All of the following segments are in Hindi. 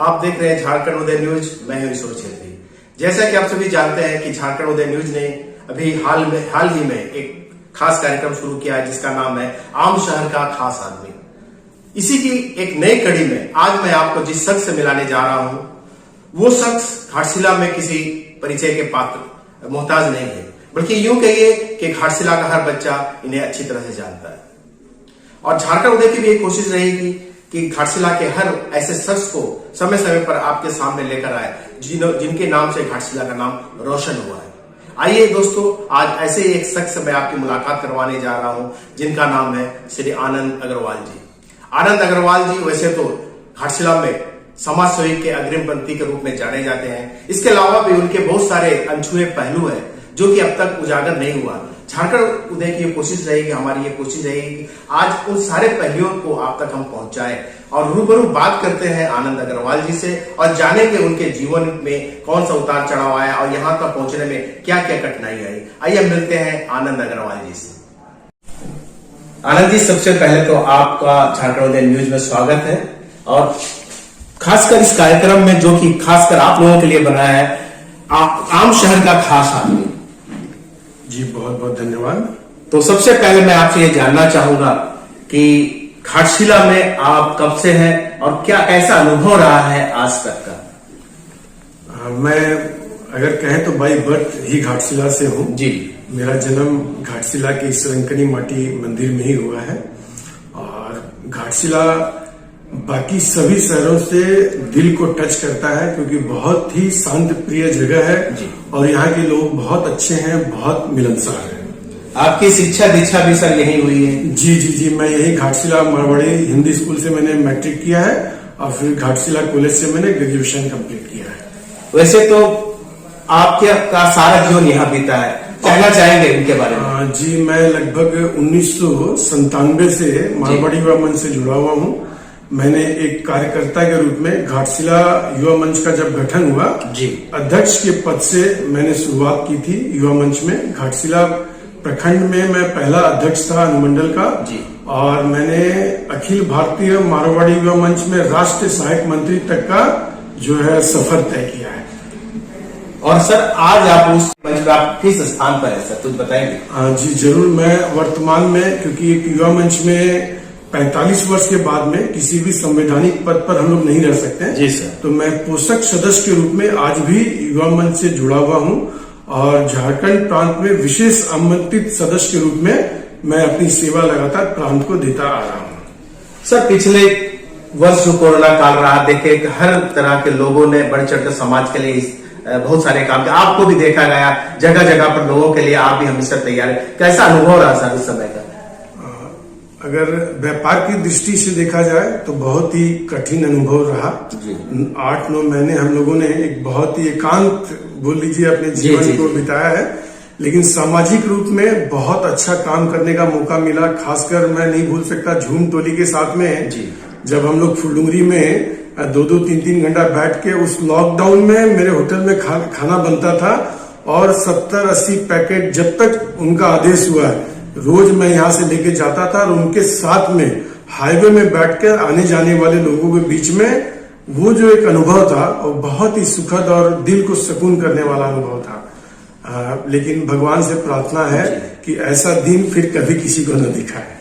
आप देख रहे हैं झारखंड उदय न्यूज। मैं हूं ईश्वर छेत्री। जैसा कि आप सभी जानते हैं कि झारखंड उदय न्यूज ने अभी हाल ही में एक खास कार्यक्रम शुरू किया है जिसका नाम है आम शहर का खास आदमी। इसी की एक नई कड़ी में आज मैं आपको जिस शख्स से मिलाने जा रहा हूं वो शख्स घाटशिला में किसी परिचय के पात्र मोहताज नहीं है, बल्कि यूं कहिए कि घाटशिला का हर बच्चा इन्हें अच्छी तरह से जानता है। और झारखंड उदय की भी एक कोशिश रहेगी कि घाटशिला के हर ऐसे शख्स को समय समय पर आपके सामने लेकर आए जिनके नाम से घाटशिला का नाम रोशन हुआ है। आइए दोस्तों, आज ऐसे ही एक शख्स से मैं आपकी मुलाकात करवाने जा रहा हूं जिनका नाम है श्री आनंद अग्रवाल जी। आनंद अग्रवाल जी वैसे तो घाटशिला में समाज सेवी के अग्रिम पंक्ति के रूप में जाने जाते हैं। इसके अलावा भी उनके बहुत सारे अनछुए पहलू है जो कि अब तक उजागर नहीं हुआ। झारखंड उदय की कोशिश रहेगी, हमारी ये कोशिश रहेगी कि आज उन सारे पहलुओं को आप तक हम पहुंचाएं और रूबरू बात करते हैं आनंद अग्रवाल जी से और जानेंगे उनके जीवन में कौन सा उतार चढ़ाव आया और यहाँ तक पहुंचने में क्या क्या कठिनाई आई। आइए मिलते हैं आनंद अग्रवाल जी से। आनंद जी, सबसे पहले तो आपका झारखंड उदय न्यूज में स्वागत है और खासकर इस कार्यक्रम में जो कि खासकर आप लोगों के लिए बनाया है आम शहर का खास आदमी। जी बहुत बहुत धन्यवाद। तो सबसे पहले मैं आपसे ये जानना चाहूंगा कि घाटशिला में आप कब से हैं और क्या कैसा अनुभव रहा है आज तक का? मैं अगर कहें तो बाई बर्थ ही घाटशिला से हूँ जी। मेरा जन्म घाटशिला के ईश्वरंकनी माटी मंदिर में ही हुआ है और घाटशिला बाकी सभी शहरों से दिल को टच करता है क्योंकि बहुत ही शांत प्रिय जगह है जी। और यहाँ के लोग बहुत अच्छे हैं, बहुत मिलनसार हैं। आपकी शिक्षा दीक्षा भी सर यही हुई है? जी, मैं यही घाटशिला मारवाड़ी हिंदी स्कूल से मैंने मैट्रिक किया है और फिर घाटशिला कॉलेज से मैंने ग्रेजुएशन कंप्लीट किया है। वैसे तो आपके का सारा जीवन यहाँ बीता है, कहना चाहेंगे इनके बारे में? जी, मैं लगभग 1997 से मारवाड़ी युवा मंच से जुड़ा हुआ हूँ। मैंने एक कार्यकर्ता के रूप में घाटशिला युवा मंच का जब गठन हुआ जी, अध्यक्ष के पद से मैंने शुरुआत की थी युवा मंच में। घाटशिला प्रखंड में मैं पहला अध्यक्ष था अनुमंडल का जी। और मैंने अखिल भारतीय मारवाड़ी युवा मंच में राष्ट्रीय सहायक मंत्री तक का जो है सफर तय किया है। और सर आज आप उस मंच में आप किस स्थान पर है सर, कुछ बताएंगे? जी जरूर। मैं वर्तमान में, क्योंकि एक युवा मंच में 45 वर्ष के बाद में किसी भी संवैधानिक पद पर हम लोग नहीं रह सकते हैं जी सर, तो मैं पोषक सदस्य के रूप में आज भी युवा मंच से जुड़ा हुआ हूं और झारखंड प्रांत में विशेष आमंत्रित सदस्य के रूप में मैं अपनी सेवा लगातार प्रांत को देता आ रहा हूं। सर पिछले वर्ष जो कोरोना काल रहा, देखे हर तरह के लोगों ने बढ़ चढ़कर समाज के लिए बहुत सारे काम किए। आपको भी देखा गया जगह जगह पर लोगों के लिए आप भी हमेशा तैयार है। कैसा अनुभव रहा सर उस समय का? अगर व्यापार की दृष्टि से देखा जाए तो बहुत ही कठिन अनुभव रहा। 8-9 महीने हम लोगों ने एक बहुत ही एकांत बोल लीजिए अपने जीवन को बिताया है, लेकिन सामाजिक रूप में बहुत अच्छा काम करने का मौका मिला। खासकर मैं नहीं भूल सकता झूम टोली के साथ में जब हम लोग फुलडुंगरी में 2-2, 3-3 घंटा बैठ के उस लॉकडाउन में मेरे होटल में खाना बनता था और 70-80 पैकेट जब तक उनका आदेश हुआ रोज मैं यहाँ से लेके जाता था और उनके साथ में हाईवे में बैठकर आने जाने वाले लोगों के बीच में वो जो एक अनुभव था वो बहुत ही सुखद और दिल को सुकून करने वाला अनुभव था। लेकिन भगवान से प्रार्थना है कि ऐसा दिन फिर कभी किसी को न दिखाए।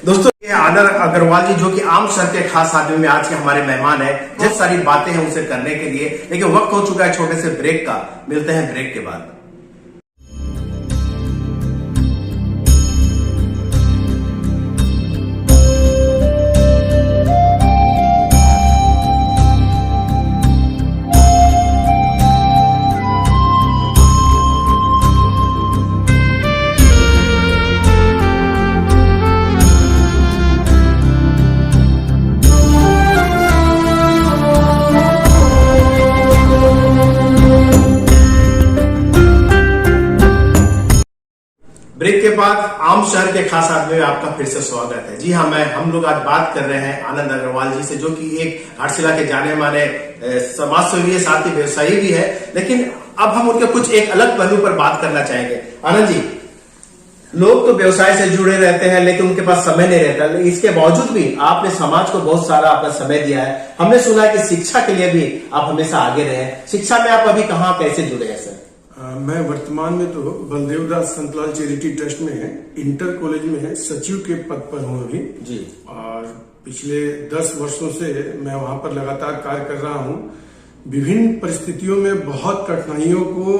दोस्तों, ये आनंद अग्रवाल जी जो कि आम शहर के खास आदमी में आज के हमारे मेहमान है। बहुत सारी बातें हैं उनसे करने के लिए, लेकिन वक्त हो चुका है छोटे से ब्रेक का। मिलते हैं ब्रेक के बाद। ब्रेक के बाद आम शहर के खास आदमी में आपका फिर से स्वागत है। जी हाँ, हम लोग आज बात कर रहे हैं आनंद अग्रवाल जी से, जो कि एक घाटशिला के जाने माने समाज सेवी साथ ही व्यवसायी भी है। लेकिन अब हम उनके कुछ एक अलग पहलू पर बात करना चाहेंगे। आनंद जी, लोग तो व्यवसाय से जुड़े रहते हैं लेकिन उनके पास समय नहीं रहता, इसके बावजूद भी आपने समाज को बहुत सारा अपना समय दिया है। हमने सुना है कि शिक्षा के लिए भी आप हमेशा आगे रहे हैं। शिक्षा में आप अभी कहाँ कैसे जुड़े हैं सर? मैं वर्तमान में तो बलदेव दास संतलाल चैरिटी ट्रस्ट में है, इंटर कॉलेज में है, सचिव के पद पर हूँ अभी जी। और पिछले 10 वर्षों से मैं वहां पर लगातार कार्य कर रहा हूँ। विभिन्न परिस्थितियों में बहुत कठिनाइयों को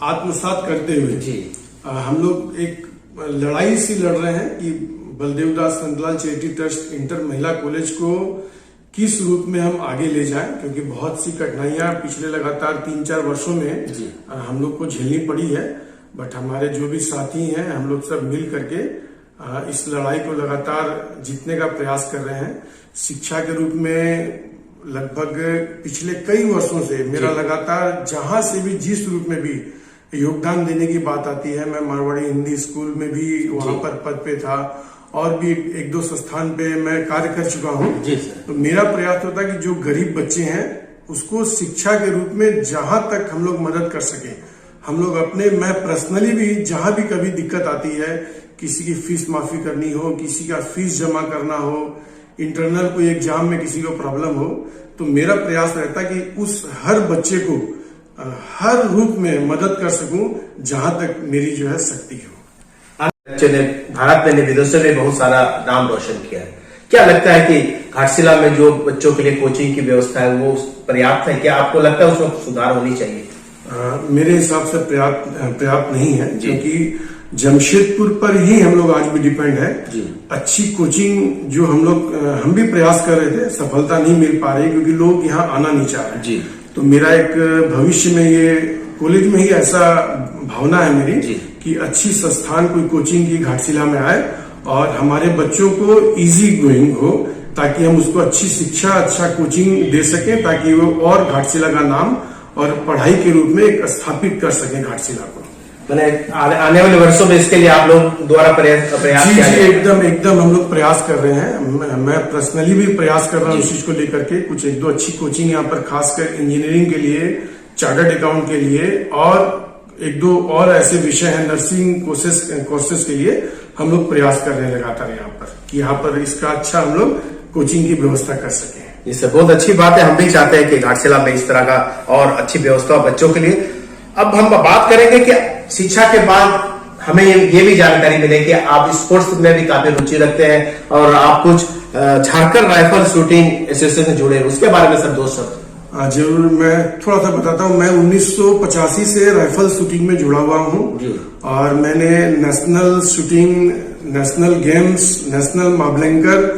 आत्मसात करते हुए जी हम लोग एक लड़ाई सी लड़ रहे हैं कि बलदेव दास संतलाल चैरिटी ट्रस्ट इंटर महिला कॉलेज को किस रूप में हम आगे ले जाएं, क्योंकि बहुत सी कठिनाइयां पिछले लगातार 3-4 वर्षों में हम लोग को झेलनी पड़ी है। बट हमारे जो भी साथी हैं हम लोग सब मिल करके इस लड़ाई को लगातार जीतने का प्रयास कर रहे हैं। शिक्षा के रूप में लगभग पिछले कई वर्षों से मेरा लगातार जहां से भी जिस रूप में भी योगदान देने की बात आती है, मैं मारवाड़ी हिंदी स्कूल में भी वहां पर पद पे था और भी 1-2 संस्थान पे मैं कार्य कर चुका हूँ। तो मेरा प्रयास होता है कि जो गरीब बच्चे हैं उसको शिक्षा के रूप में जहां तक हम लोग मदद कर सके, हम लोग अपने, मैं पर्सनली भी जहां भी कभी दिक्कत आती है, किसी की फीस माफी करनी हो, किसी का फीस जमा करना हो, इंटरनल कोई एग्जाम में किसी को प्रॉब्लम हो, तो मेरा प्रयास रहता है कि उस हर बच्चे को हर रूप में मदद कर सकूं जहां तक मेरी जो है शक्ति हो। बच्चे ने भारत में विदेशों में बहुत सारा नाम रोशन किया है। क्या लगता है कि घाटशिला में जो बच्चों के लिए कोचिंग की व्यवस्था है वो पर्याप्त है? क्या आपको लगता है उसमें सुधार होनी चाहिए? मेरे हिसाब से पर्याप्त नहीं है, क्योंकि जमशेदपुर पर ही हम लोग आज भी डिपेंड है। अच्छी कोचिंग जो हम भी प्रयास कर रहे थे, सफलता नहीं मिल पा रही क्योंकि लोग यहाँ आना नहीं चाह रहे। तो मेरा एक भविष्य में ये कॉलेज में ही ऐसा भावना है मेरी कि अच्छी संस्थान कोई कोचिंग की घाटशिला में आए और हमारे बच्चों को इजी गोइंग हो, ताकि हम उसको अच्छी शिक्षा, अच्छा कोचिंग दे सकें, ताकि वो और घाटशिला का नाम और पढ़ाई के रूप में एक स्थापित कर सकें घाटशिला को। मैंने आने वाले वर्षों में इसके लिए आप लोग द्वारा प्रयास किया जी, एकदम हम लोग प्रयास कर रहे हैं। मैं पर्सनली भी प्रयास कर रहा हूँ इस चीज को लेकर के। कुछ 1-2 अच्छी कोचिंग यहाँ पर खासकर इंजीनियरिंग के लिए, चार्टर्ड अकाउंट के लिए और 1-2 और ऐसे विषय हैं नर्सिंग कोर्सेज के लिए हम लोग प्रयास कर रहे हैं लगातार यहाँ पर कि यहाँ पर इसका अच्छा हम लोग कोचिंग की व्यवस्था कर सकें। इससे बहुत अच्छी बात है। हम भी चाहते हैं कि घाटशिला में इस तरह का और अच्छी व्यवस्था बच्चों के लिए। अब हम बात करेंगे कि शिक्षा के बाद हमें ये भी जानकारी मिले कि आप स्पोर्ट्स में भी काफी रुचि रखते हैं और आप कुछ झारखंड राइफल शूटिंग एसोसिएशन से जुड़े हैं, उसके बारे में सर 2 शब्द। जरूर, मैं थोड़ा सा बताता हूँ। मैं 1985 से राइफल शूटिंग में जुड़ा हुआ हूँ और मैंने national shooting, national games, national Mavlankar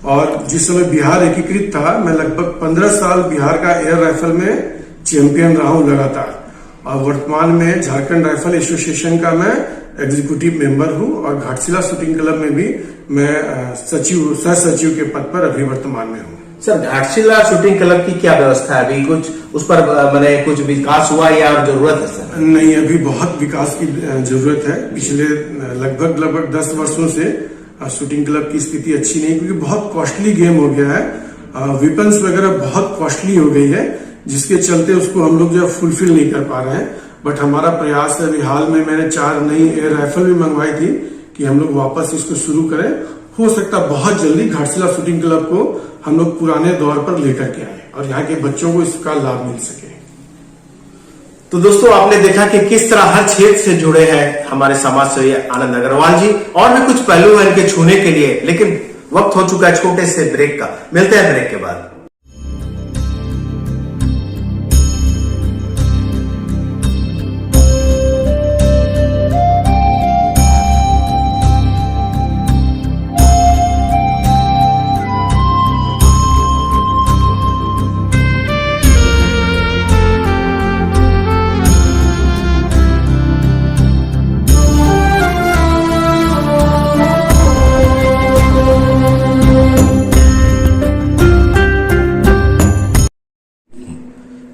और जिस समय बिहार एकीकृत था, मैं लगभग 15 साल बिहार का एयर राइफल में चैंपियन रहा हूँ लगातार। और वर्तमान में झारखंड राइफल एसोसिएशन का मैं एग्जीक्यूटिव मेंबर हूँ और घाटशिला शूटिंग क्लब में भी मैं सह सचिव के पद पर अभी वर्तमान में हूँ। सर, घाटशिला शूटिंग क्लब की क्या व्यवस्था है? अभी कुछ उस पर मैंने कुछ विकास हुआ या जरूरत है सर? नहीं, अभी बहुत विकास की जरूरत है। पिछले लगभग 10 वर्षों से शूटिंग क्लब की स्थिति अच्छी नहीं, क्योंकि बहुत कॉस्टली गेम हो गया है। वेपन्स वगैरह बहुत कॉस्टली हो गई है, जिसके चलते उसको हम लोग जो फुलफिल नहीं कर पा रहे हैं। बट हमारा प्रयास है, अभी हाल में मैंने 4 नई एयर राइफल भी मंगवाई थी कि हम लोग वापस इसको शुरू करें। हो सकता बहुत जल्दी घाटशिला शूटिंग क्लब को हम लोग पुराने दौर पर लेकर के आए और यहाँ के बच्चों को इसका लाभ मिल सके। तो दोस्तों, आपने देखा कि किस तरह हर क्षेत्र से जुड़े हैं हमारे समाज सेवी आनंद अग्रवाल जी, और भी कुछ पहलू है इनके छूने के लिए, लेकिन वक्त हो चुका है छोटे से ब्रेक का। मिलते हैं ब्रेक के बाद।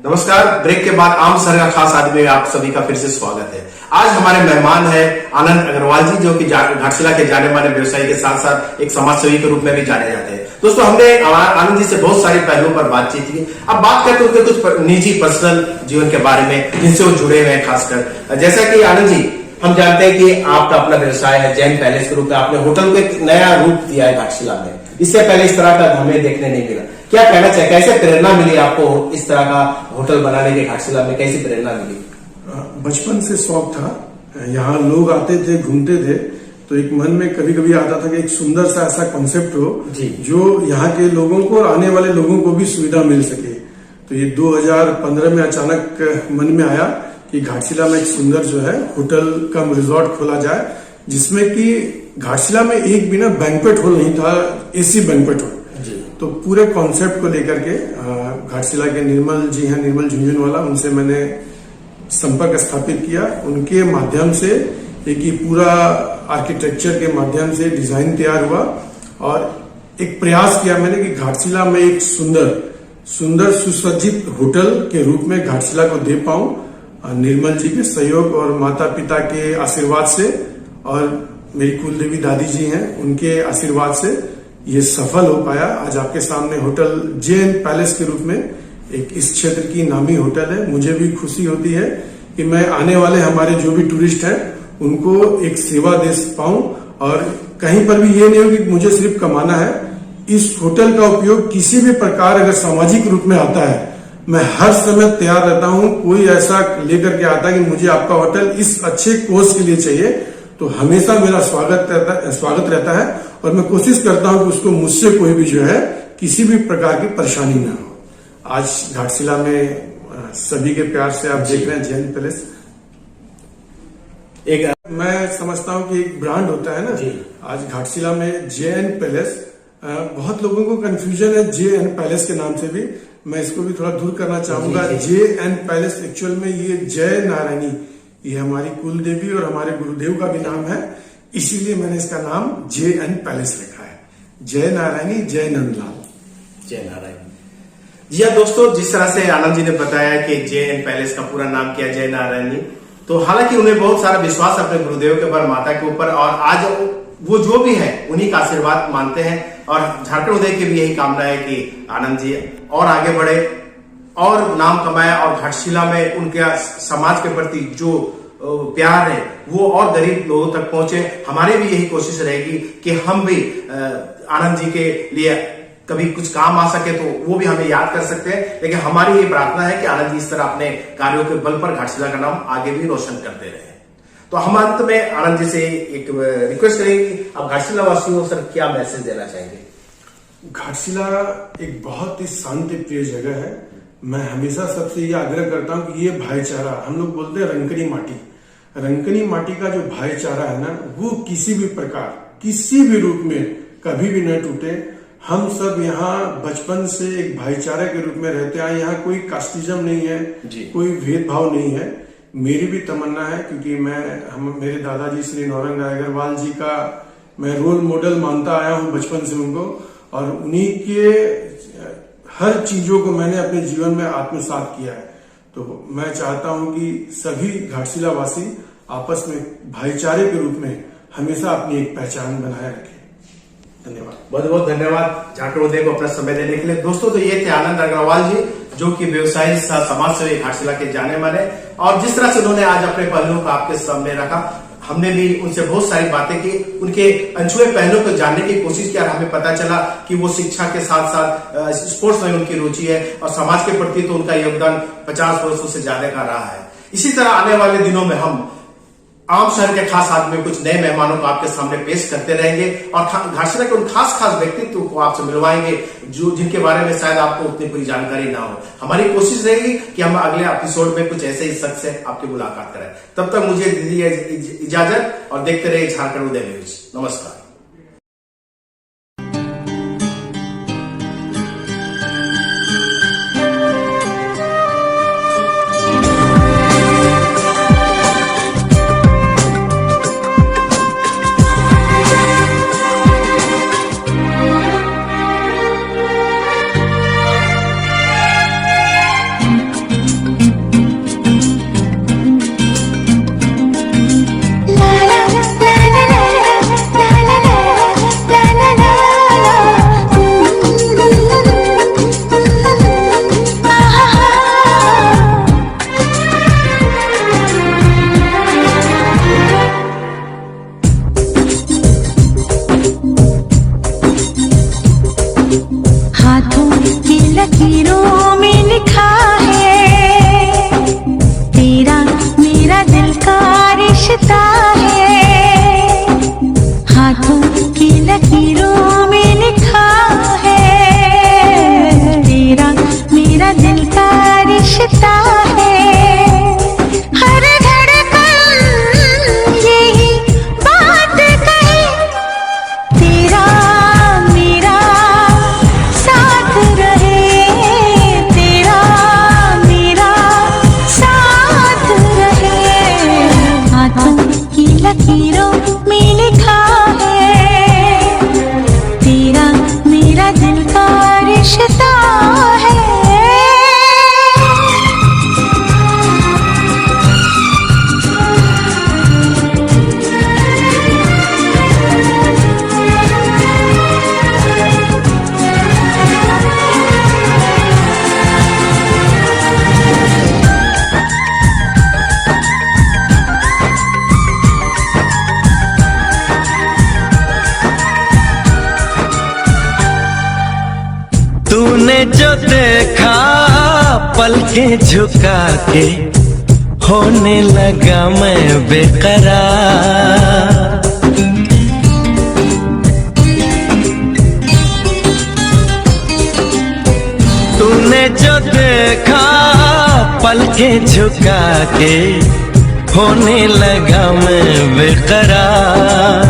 नमस्कार, ब्रेक के बाद आम सर का खास आदमी में आप सभी का फिर से स्वागत है। आज हमारे मेहमान है आनंद अग्रवाल जी, जो कि घाटशिला के जाने माने व्यवसायी के साथ साथ एक समाज सेवी के रूप में भी जाने जाते हैं। दोस्तों, हमने आनंद जी से बहुत सारे पहलुओं पर बातचीत की। अब बात करते हैं उनके कुछ निजी पर्सनल जीवन के बारे में जिनसे वो जुड़े हुए हैं। खासकर जैसा कि आनंद जी, हम जानते हैं कि आपका अपना व्यवसाय है जैन पैलेस के रूप में, आपने होटल को एक नया रूप दिया है घाटशिला में। इससे पहले इस तरह का हमें देखने नहीं मिला। क्या कहना चाहिए, कैसे प्रेरणा मिली आपको इस तरह का होटल बनाने के घाटशिला में, कैसी प्रेरणा मिली? बचपन से शौक था, यहाँ लोग आते थे, घूमते थे, तो एक मन में कभी कभी आता था कि एक सुंदर सा ऐसा कॉन्सेप्ट हो जो यहाँ के लोगों को और आने वाले लोगों को भी सुविधा मिल सके। तो ये 2015 में अचानक मन में आया कि घाटशिला में एक सुंदर जो है होटल कम रिजॉर्ट खोला जाए, जिसमें कि घाटशिला में एक भी ना बैंक्वेट हॉल नहीं था, एसी बैंक्वेट हॉल। तो पूरे कॉन्सेप्ट को लेकर के घाटशिला के निर्मल जी हैं, निर्मल झुंझुनवाला, उनसे मैंने संपर्क स्थापित किया। उनके माध्यम से एक ये पूरा आर्किटेक्चर के माध्यम से डिजाइन तैयार हुआ और एक प्रयास किया मैंने कि घाटशिला में एक सुंदर सुसज्जित होटल के रूप में घाटशिला को दे पाऊं। निर्मल जी के सहयोग और माता पिता के आशीर्वाद से और मेरी कुलदेवी दादी जी हैं, उनके आशीर्वाद से ये सफल हो पाया। आज आपके सामने होटल जैन पैलेस के रूप में एक इस क्षेत्र की नामी होटल है। मुझे भी खुशी होती है कि मैं आने वाले हमारे जो भी टूरिस्ट हैं उनको एक सेवा दे पाऊं और कहीं पर भी ये नहीं हो कि मुझे सिर्फ कमाना है। इस होटल का उपयोग किसी भी प्रकार अगर सामाजिक रूप में आता है, मैं हर समय तैयार रहता हूं। कोई ऐसा लेकर के आता है कि मुझे आपका होटल इस अच्छे कोर्स के लिए चाहिए, तो हमेशा मेरा स्वागत रहता है और मैं कोशिश करता हूं कि उसको मुझसे कोई भी जो है किसी भी प्रकार की परेशानी ना हो। आज घाटशिला में सभी के प्यार से आप देख रहे हैं जैन पैलेस। मैं समझता हूं कि एक ब्रांड होता है ना जी। आज घाटशिला में जैन पैलेस, बहुत लोगों को कंफ्यूजन है जैन पैलेस के नाम से भी, मैं इसको भी थोड़ा दूर करना चाहूंगा। जैन पैलेस एक्चुअल में ये जय नारायणी, ये हमारी कुल देवी और हमारे गुरुदेव का भी नाम है, इसीलिए मैंने इसका नाम जैन पैलेस रखा है। जय नारायणी, जय नंदलाल, जय नारायणी। जी हाँ दोस्तों, जिस तरह से आनंद जी ने बताया कि जैन पैलेस का पूरा नाम क्या जय नारायणी, तो हालांकि उन्हें बहुत सारा विश्वास अपने गुरुदेव के ऊपर, माता के ऊपर, और आज वो जो भी है उन्हीं का आशीर्वाद मानते हैं। और झारखंड उदय की भी यही कामना है कि आनंद जी और आगे बढ़े और नाम कमाए और घाटशिला में उनके समाज के प्रति जो प्यार है वो और गरीब लोगों तक पहुंचे। हमारी भी यही कोशिश रहेगी कि हम भी आनंद जी के लिए कभी कुछ काम आ सके तो वो भी हमें याद कर सकते हैं। लेकिन हमारी ये प्रार्थना है कि आनंद जी इस तरह अपने कार्यों के बल पर घाटशिला का नाम आगे भी रोशन करते रहे। तो हम अंत में आनंद जी से एक रिक्वेस्ट करेंगे कि आप घाटशिला वासियों सर क्या मैसेज देना चाहेंगे? घाटशिला एक बहुत ही शांति प्रिय जगह है। मैं हमेशा सबसे ये आग्रह करता हूँ कि ये भाईचारा, हम लोग बोलते हैं रंकनी माटी, रंकनी माटी का जो भाईचारा है ना, वो किसी भी प्रकार, किसी भी रूप में कभी भी न टूटे। हम सब यहाँ बचपन से एक भाईचारे के रूप में रहते आए। यहाँ कोई कास्टिज्म नहीं है, कोई भेदभाव नहीं है। मेरी भी तमन्ना है, क्योंकि मेरे दादाजी श्री नौरंग राय अग्रवाल जी का मैं रोल मॉडल मानता आया हूँ बचपन से उनको, और उन्हीं के हर चीजों को मैंने अपने जीवन में आत्मसात किया है। तो मैं चाहता हूँ कि सभी घाटशिला वासी आपस में भाईचारे के रूप में हमेशा अपनी एक पहचान बनाए रखें। धन्यवाद, बहुत बहुत धन्यवाद झारखंड उदय को अपना समय देने के लिए। दोस्तों, तो ये थे आनंद अग्रवाल जी, जो कि व्यवसायी समाज सेवी घाटशिला के जाने माने, और जिस तरह से उन्होंने आज अपने पहलुओं को आपके सामने रखा, हमने भी उनसे बहुत सारी बातें की, उनके अनछुए पहलुओं को जानने की कोशिश किया। हमें पता चला कि वो शिक्षा के साथ साथ स्पोर्ट्स में उनकी रुचि है और समाज के प्रति तो उनका योगदान 50 वर्षों से ज्यादा का रहा है। इसी तरह आने वाले दिनों में हम आम शहर के खास आदमी, कुछ नए मेहमानों को आपके सामने पेश करते रहेंगे और घाटशिला के उन खास व्यक्तित्व को आपसे मिलवाएंगे जो जिनके बारे में शायद आपको उतनी पूरी जानकारी ना हो। हमारी कोशिश रहेगी कि हम अगले एपिसोड में कुछ ऐसे ही शख्स से आपकी मुलाकात करें। तब तक मुझे दीजिए इजाजत और देखते रहिए झारखंड उदय न्यूज। नमस्कार। la la la la la la la तूने जो देखा पलकें झुका के होने लगा मैं बेकरार। तूने जो देखा पलकें झुका के होने लगा मैं बेकरार।